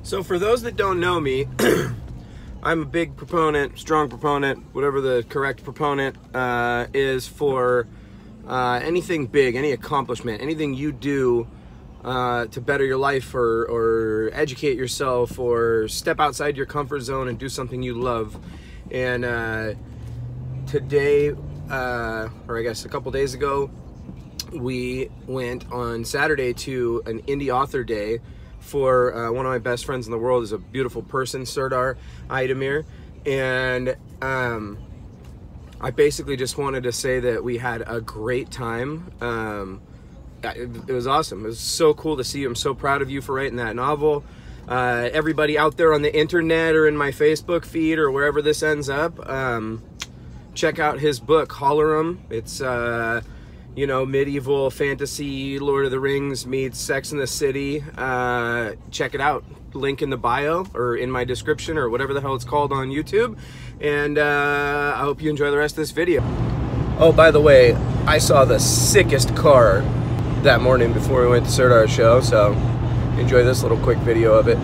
So for those that don't know me, I'm a big proponent, strong proponent, whatever the correct proponent is for anything big, any accomplishment, anything you do to better your life or educate yourself or step outside your comfort zone and do something you love. And today, or I guess a couple days ago, we went on Saturday to an indie author day for one of my best friends in the world. Is a beautiful person, Serdar Idemir, and I basically just wanted to say that we had a great time. It was awesome. It was so cool to see you. I'm so proud of you for writing that novel. Everybody out there on the internet or in my Facebook feed or wherever this ends up, check out his book, Hollerum. It's you know, medieval fantasy, Lord of the Rings meets Sex and the City. Check it out. Link in the bio or in my description or whatever the hell it's called on YouTube. And I hope you enjoy the rest of this video. Oh, by the way, I saw the sickest car that morning before we went to Serdar's show, so enjoy this little quick video of it.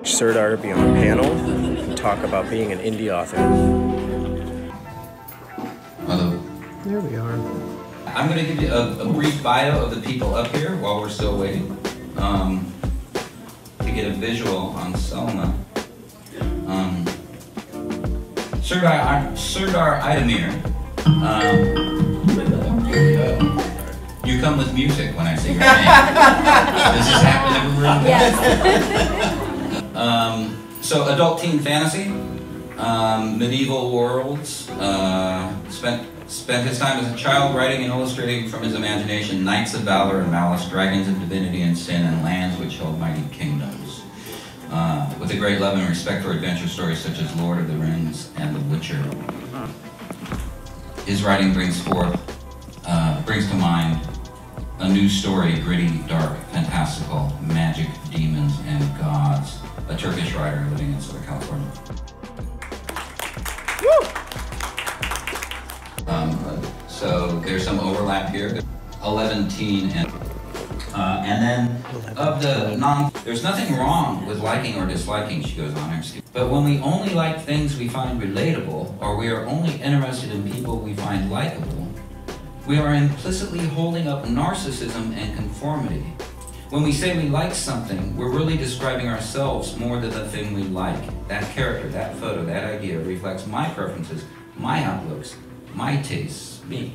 Serdar to be on a panel and talk about being an indie author. Hello. There we are. I'm going to give you a brief bio of the people up here while we're still waiting to get a visual on Selma. Serdar Idemir. You come with music when I say your name. Does this happen everywhere? Yes. So adult teen fantasy. Medieval worlds. Spent his time as a child writing and illustrating from his imagination knights of valor and malice, dragons of divinity and sin, and lands which held mighty kingdoms. With a great love and respect for adventure stories such as Lord of the Rings and The Witcher. His writing brings to mind a new story, gritty, dark, fantastical, magic, demons, and gods. A Turkish writer living in Southern California. So there's some overlap here. 11 teen and then of the there's nothing wrong with liking or disliking, she goes on. But when we only like things we find relatable, or we are only interested in people we find likable, we are implicitly holding up narcissism and conformity. When we say we like something, we're really describing ourselves more than the thing we like. That character, that photo, that idea reflects my preferences, my outlooks, my tastes, me.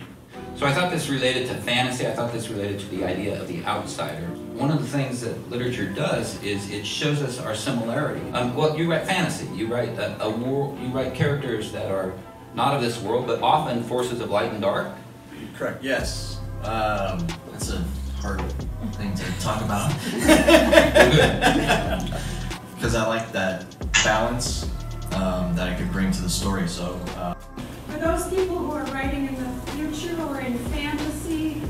So I thought this related to fantasy, I thought this related to the idea of the outsider. One of the things that literature does is it shows us our similarity. Well, you write fantasy, you write you write characters that are not of this world, but often forces of light and dark. Correct, yes. That's a hard thing to talk about. Because I like that balance that I could bring to the story, so. For those people who are writing in the future or in fantasy,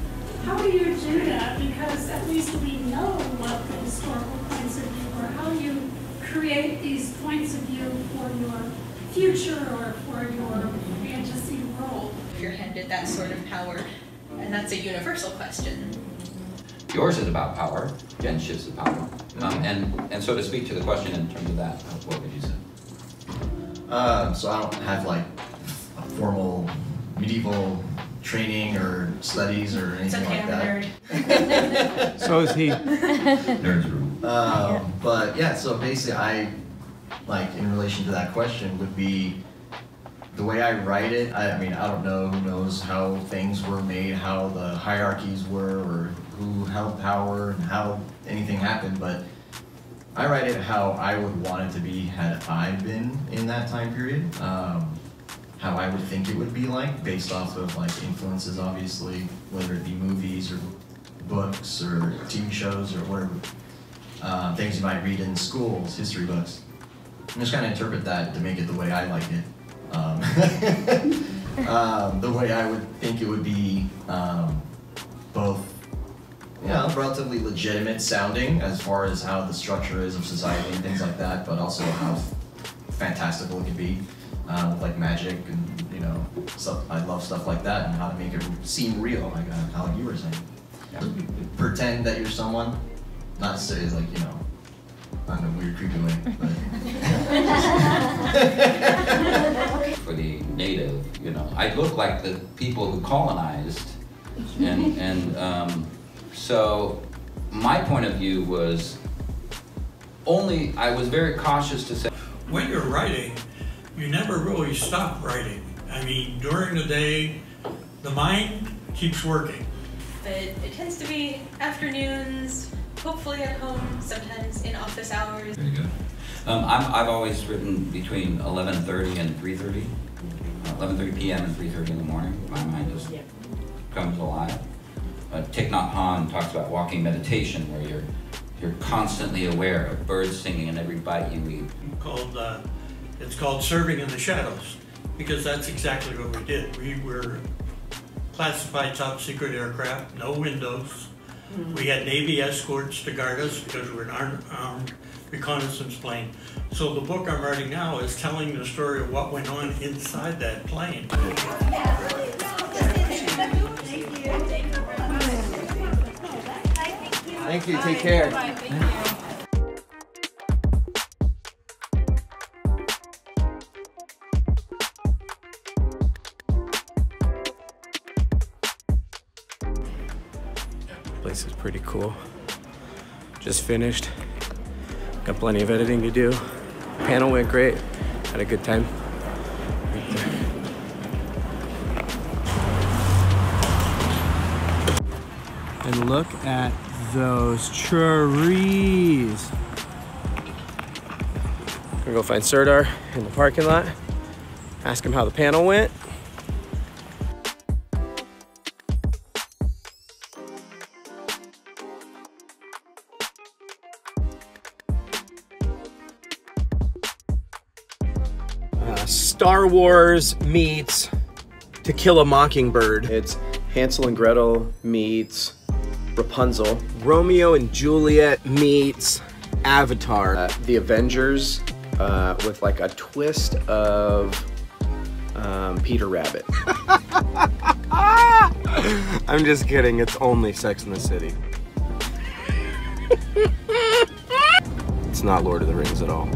how do you do that? Because at least we know what the historical points of view are. How do you create these points of view for your future or for your fantasy world? If you're handed that sort of power, and that's a universal question. Yours is about power, Jen shifts the power. And so to speak to the question in terms of that, what would you say? So I don't have like a formal medieval training or studies or anything like that. Nerd. So is he. Nerds rule. But yeah, so basically I, like in relation to that question would be the way I write it. I mean, I don't know, who knows how things were made, how the hierarchies were, or who held power and how anything happened, but I write it how I would want it to be had I been in that time period. How I would think it would be like, based off of like influences, obviously, whether it be movies or books or TV shows or whatever, things you might read in schools, history books. And just kind of interpret that to make it the way I like it. The way I would think it would be, both, you know, relatively legitimate sounding as far as how the structure is of society and things like that, but also how fantastical it could be. Like magic and, you know, stuff. I love stuff like that and how to make it seem real, like how you were saying. Yeah. Pretend that you're someone, not necessarily like, you know, not in a weird, creepy way, but. For the native, you know, I look like the people who colonized, and so my point of view was I was very cautious to say. When you're writing, you never really stop writing. I mean, during the day, the mind keeps working. It tends to be afternoons, hopefully at home, sometimes in office hours. Very good. I've always written between 11:30 and 3:30, 11:30 p.m. and 3:30 in the morning. My mind just comes alive. Thich Nhat Hanh talks about walking meditation, where you're constantly aware of birds singing in every bite you eat. It's called serving in the shadows, because that's exactly what we did. We were classified top secret aircraft, no windows. We had Navy escorts to guard us because we were an armed reconnaissance plane. So the book I'm writing now is telling the story of what went on inside that plane. Thank you, take care. Place is pretty cool. Just finished. Got plenty of editing to do. Panel went great. Had a good time. Right there. And look at those trees. Gonna go find Serdar in the parking lot. Ask him how the panel went. Star Wars meets To Kill a Mockingbird. It's Hansel and Gretel meets Rapunzel. Romeo and Juliet meets Avatar. The Avengers with like a twist of Peter Rabbit. I'm just kidding, it's only Sex and the City. It's not Lord of the Rings at all.